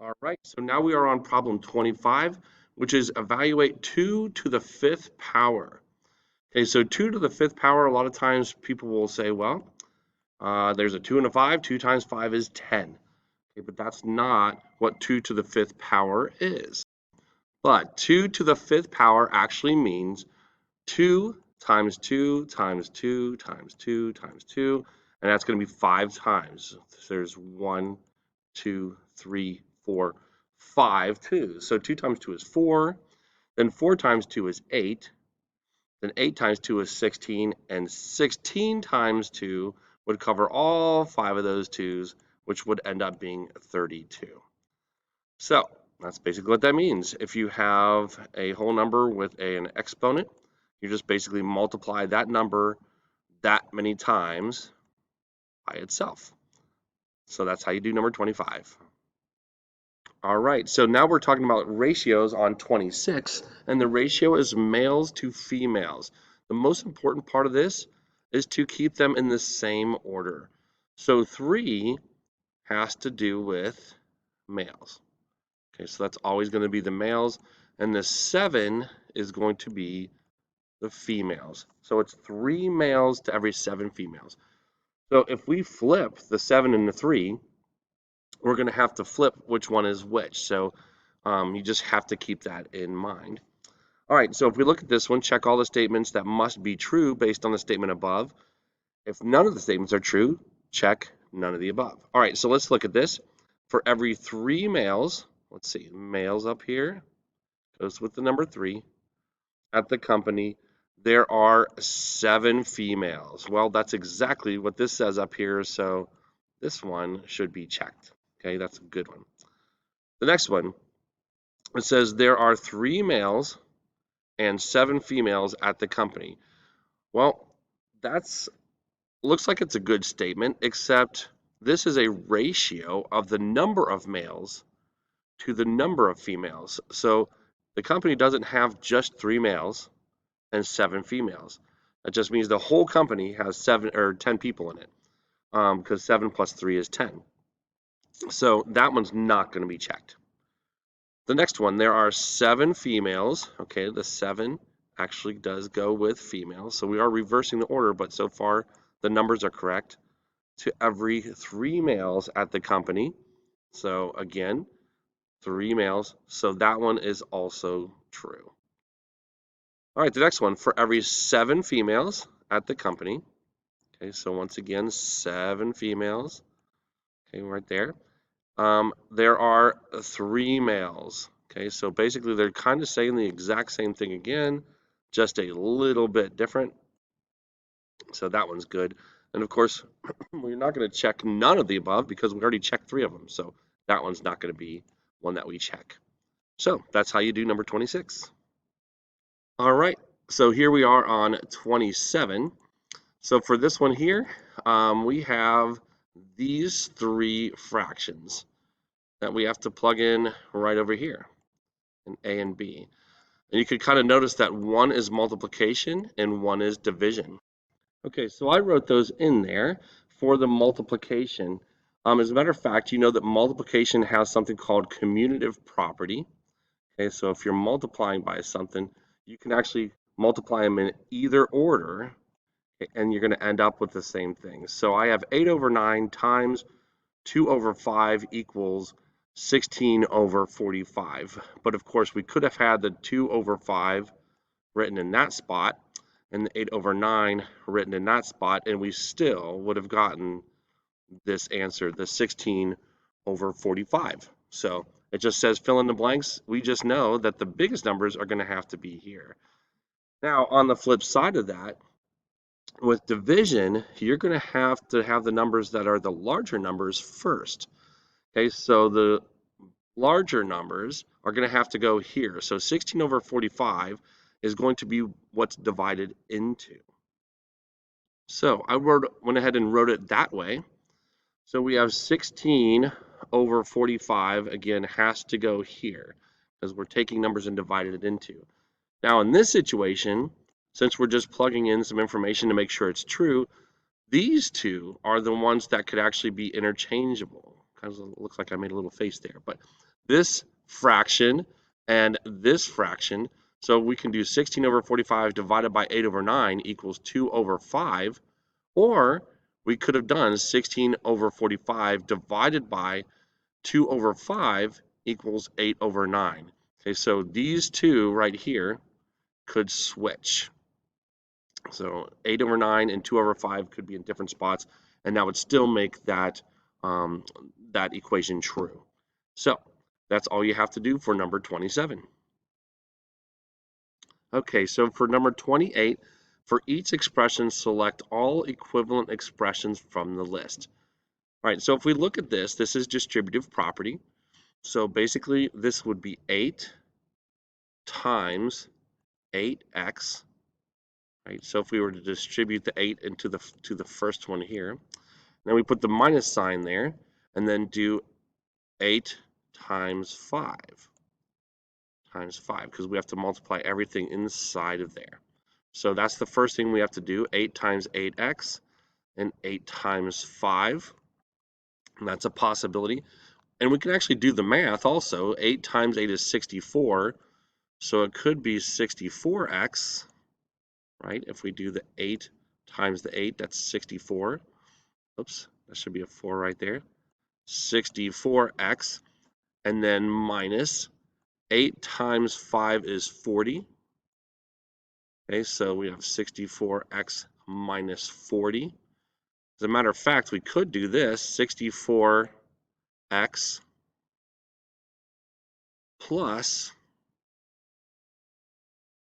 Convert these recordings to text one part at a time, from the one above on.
All right, so now we are on problem 25, which is evaluate 2 to the 5th power. Okay, so 2 to the 5th power, a lot of times people will say, well, there's a 2 and a 5. 2 times 5 is 10. Okay, but that's not what 2 to the 5th power is. But 2 to the 5th power actually means 2 times 2 times 2 times 2 times 2, and that's going to be 5 times. So there's 1, 2, 3, 4, 5 twos. So 2 times 2 is 4, then 4 times 2 is 8, then 8 times 2 is 16, and 16 times 2 would cover all 5 of those 2's, which would end up being 32. So that's basically what that means. If you have a whole number with an exponent, you just basically multiply that number that many times by itself. So that's how you do number 25. All right, so now we're talking about ratios on 26, and the ratio is males to females. The most important part of this is to keep them in the same order. So 3 has to do with males. Okay, so that's always going to be the males, and the 7 is going to be the females. So it's 3 males to every 7 females. So if we flip the 7 and the 3, we're going to have to flip which one is which. So you just have to keep that in mind. All right, so if we look at this one, check all the statements that must be true based on the statement above. If none of the statements are true, check none of the above. All right, so let's look at this. For every 3 males, let's see, males up here goes with the number 3 at the company. There are 7 females. Well, that's exactly what this says up here, so this one should be checked. Okay, that's a good one. The next one, it says there are 3 males and 7 females at the company. Well, that's looks like it's a good statement, except this is a ratio of the number of males to the number of females. So the company doesn't have just 3 males and 7 females. That just means the whole company has 7 or 10 people in it, because 7 plus 3 is 10. So that one's not going to be checked. The next one, there are 7 females. Okay, the 7 actually does go with females. So we are reversing the order, but so far the numbers are correct. To every 3 males at the company. So again, 3 males. So that one is also true. All right, the next one, for every 7 females at the company. Okay, so once again, 7 females. Okay, right there. There are 3 males. Okay, so basically they're kind of saying the exact same thing again, just a little bit different. So that one's good. And of course, we're not going to check none of the above because we already checked 3 of them. So that one's not going to be one that we check. So that's how you do number 26. All right, so here we are on 27. So for this one here, we have these 3 fractions that we have to plug in right over here in A and B. And you could kind of notice that one is multiplication and one is division. Okay, so I wrote those in there for the multiplication. As a matter of fact, you know that multiplication has something called commutative property. Okay, so if you're multiplying by something, you can actually multiply them in either order, and you're going to end up with the same thing. So I have 8 over 9 times 2 over 5 equals 16 over 45. But of course, we could have had the 2 over 5 written in that spot and the 8 over 9 written in that spot, and we still would have gotten this answer, the 16 over 45. So it just says fill in the blanks. We just know that the biggest numbers are going to have to be here. Now, on the flip side of that, with division, you're going to have the numbers that are the larger numbers first. Okay, so the larger numbers are going to have to go here. So 16 over 45 is going to be what's divided into. So I went ahead and wrote it that way. So we have 16 over 45, again, has to go here because we're taking numbers and dividing it into. Now in this situation, since we're just plugging in some information to make sure it's true, these two are the ones that could actually be interchangeable. kind of looks like I made a little face there, but this fraction and this fraction, so we can do 16 over 45 divided by 8 over 9 equals 2 over 5, or we could have done 16 over 45 divided by 2 over 5 equals 8 over 9. Okay, so these two right here could switch. So 8 over 9 and 2 over 5 could be in different spots, and that would still make that, that equation true. So that's all you have to do for number 27. Okay, so for number 28, for each expression, select all equivalent expressions from the list. All right, so if we look at this, this is distributive property. So basically, this would be 8 times 8x. Right? So if we were to distribute the 8 into the first one here, then we put the minus sign there, and then do 8 times 5 because we have to multiply everything inside of there. So that's the first thing we have to do, 8 times 8x and 8 times 5. And that's a possibility. And we can actually do the math also. 8 times 8 is 64, so it could be 64x, right? If we do the 8 times the 8, that's 64. Oops, that should be a 4 right there. 64x, and then minus 8 times 5 is 40. Okay, so we have 64x minus 40. As a matter of fact, we could do this, 64x plus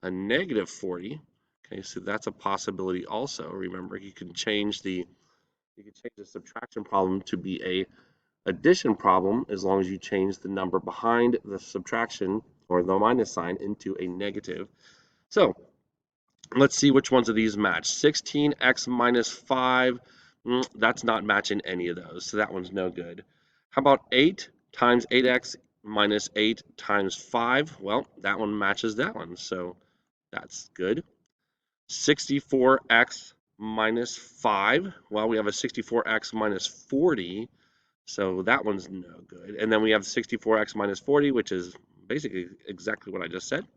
a negative 40. Okay, so that's a possibility also. Remember, you can change the subtraction problem to be a addition problem as long as you change the number behind the subtraction or the minus sign into a negative. So let's see which ones of these match. 16x minus 5, that's not matching any of those, so that one's no good. How about 8 times 8x minus 8 times 5? Well, that one matches that one, so that's good. 64x minus 5, well, we have a 64x minus 40, so that one's no good. And then we have 64x minus 40, which is basically exactly what I just said.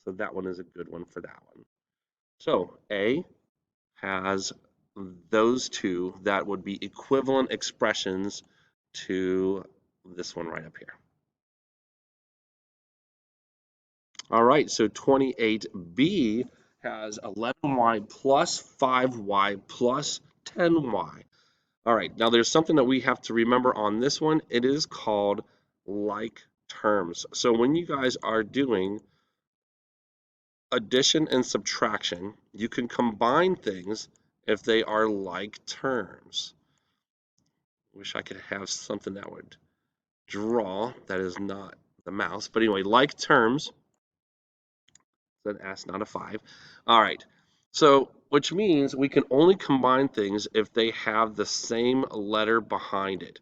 So that one is a good one for that one. So A has those two that would be equivalent expressions to this one right up here. All right, so 28B has 11y plus 5y plus 10y. All right, now there's something that we have to remember on this one. It is called like terms. So when you guys are doing addition and subtraction, you can combine things if they are like terms. Wish I could have something that would draw. That is not the mouse. But anyway, like terms. It's an S, not a 5. All right. So, which means we can only combine things if they have the same letter behind it.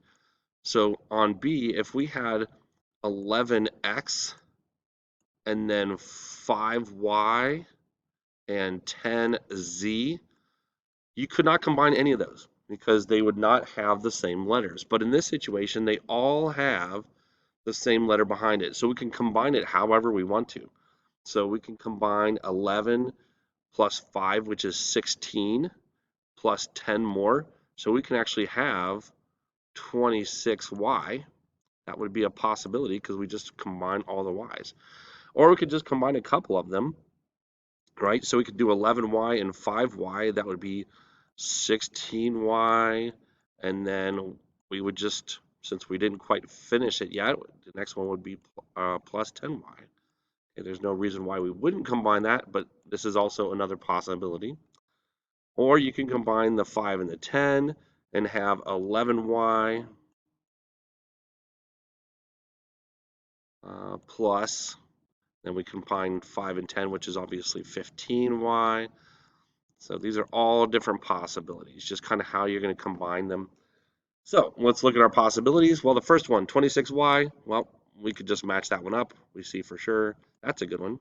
So on B, if we had 11x and then 5y and 10z, you could not combine any of those because they would not have the same letters. But in this situation, they all have the same letter behind it. So we can combine it however we want to. So we can combine 11 plus 5, which is 16, plus 10 more. So we can actually have 26y. That would be a possibility because we just combine all the y's. Or we could just combine a couple of them, right? So we could do 11y and 5y. That would be 16y. And then we would just, since we didn't quite finish it yet, the next one would be plus 10y. Okay, there's no reason why we wouldn't combine that, but this is also another possibility. Or you can combine the 5 and the 10 and have 11y plus, then we combine 5 and 10, which is obviously 15y. So these are all different possibilities, just kind of how you're going to combine them. So let's look at our possibilities. Well, the first one, 26y, well, we could just match that one up. We see for sure that's a good one.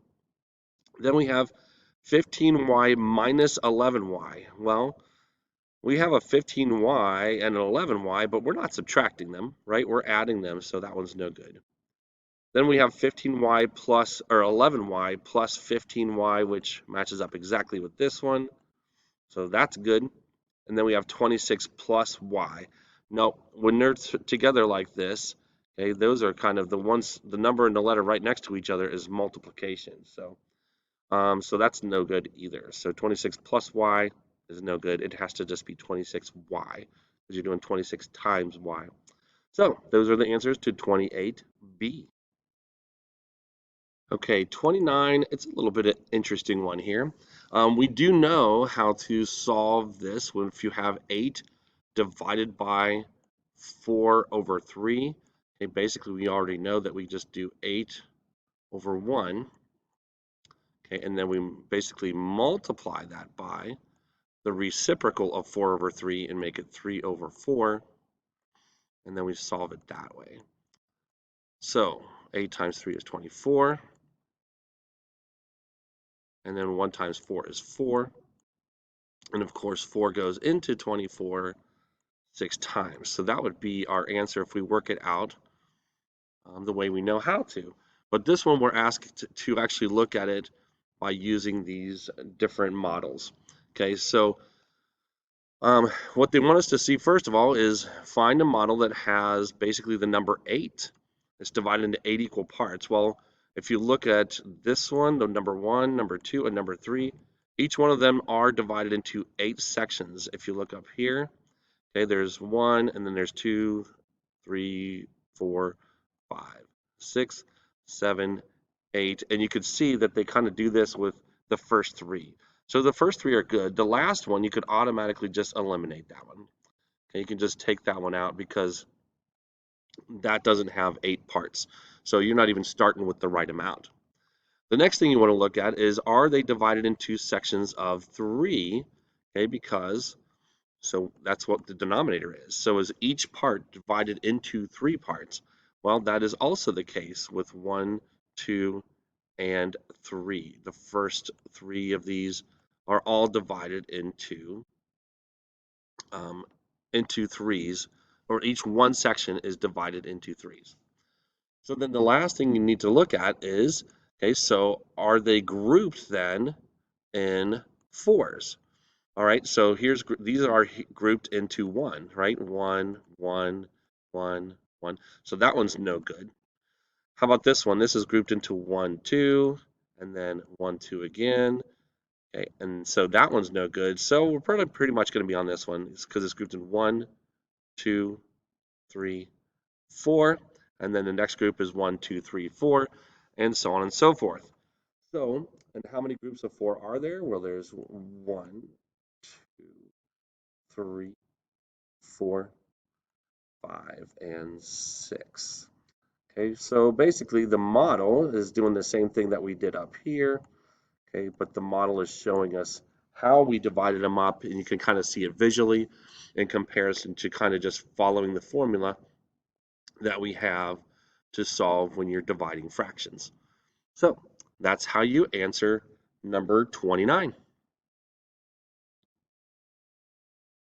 Then we have 15y minus 11y. Well, we have a 15y and an 11y, but we're not subtracting them, right? We're adding them, so that one's no good. Then we have 15y plus, or 11y plus 15y, which matches up exactly with this one. So that's good. And then we have 26 plus y. Now, when they're together like this, okay, those are kind of the ones, the number and the letter right next to each other is multiplication. So that's no good either. So 26 plus y is no good. It has to just be 26y because you're doing 26 times y. So those are the answers to 28b. Okay, 29, it's a little bit of an interesting one here. We do know how to solve this if you have 8 divided by 4 over 3. Okay, basically we already know that we just do 8 over 1. Okay, and then we basically multiply that by the reciprocal of 4 over 3 and make it 3 over 4. And then we solve it that way. So 8 times 3 is 24. And then 1 times 4 is 4. And of course, 4 goes into 24 6 times. So that would be our answer if we work it out the way we know how to. But this one, we're asked to actually look at it by using these different models. Okay, so what they want us to see, first of all, is find a model that has basically the number 8. It's divided into 8 equal parts. Well, if you look at this one, the number 1, number 2, and number 3, each one of them are divided into 8 sections. If you look up here, okay, there's 1, and then there's 2, 3, 4, 5, 6, 7, 8, and you could see that they kind of do this with the first 3. So the first 3 are good. The last one, you could automatically just eliminate that one. Okay, you can just take that one out because that doesn't have 8 parts. So you're not even starting with the right amount. The next thing you want to look at is, are they divided into sections of 3? Okay, because so that's what the denominator is. So is each part divided into 3 parts? Well, that is also the case with 1, 2, and 3. The first 3 of these are all divided into 3s, or each one section is divided into 3s. So then the last thing you need to look at is, okay, so are they grouped then in 4s? All right, so these are grouped into 1, right? 1, 1, 1, 1. So that one's no good. How about this one? This is grouped into 1, 2, and then 1, 2 again. Okay, and so that one's no good. So we're pretty much going to be on this one because it's grouped in 1, 2, 3, 4, and then the next group is 1, 2, 3, 4, and so on and so forth. So, and how many groups of 4 are there? Well, there's 1, 2, 3, 4, 5, and 6. Okay, so basically the model is doing the same thing that we did up here. Okay, but the model is showing us how we divided them up, and you can kind of see it visually in comparison to kind of just following the formula that we have to solve when you're dividing fractions. So that's how you answer number 29.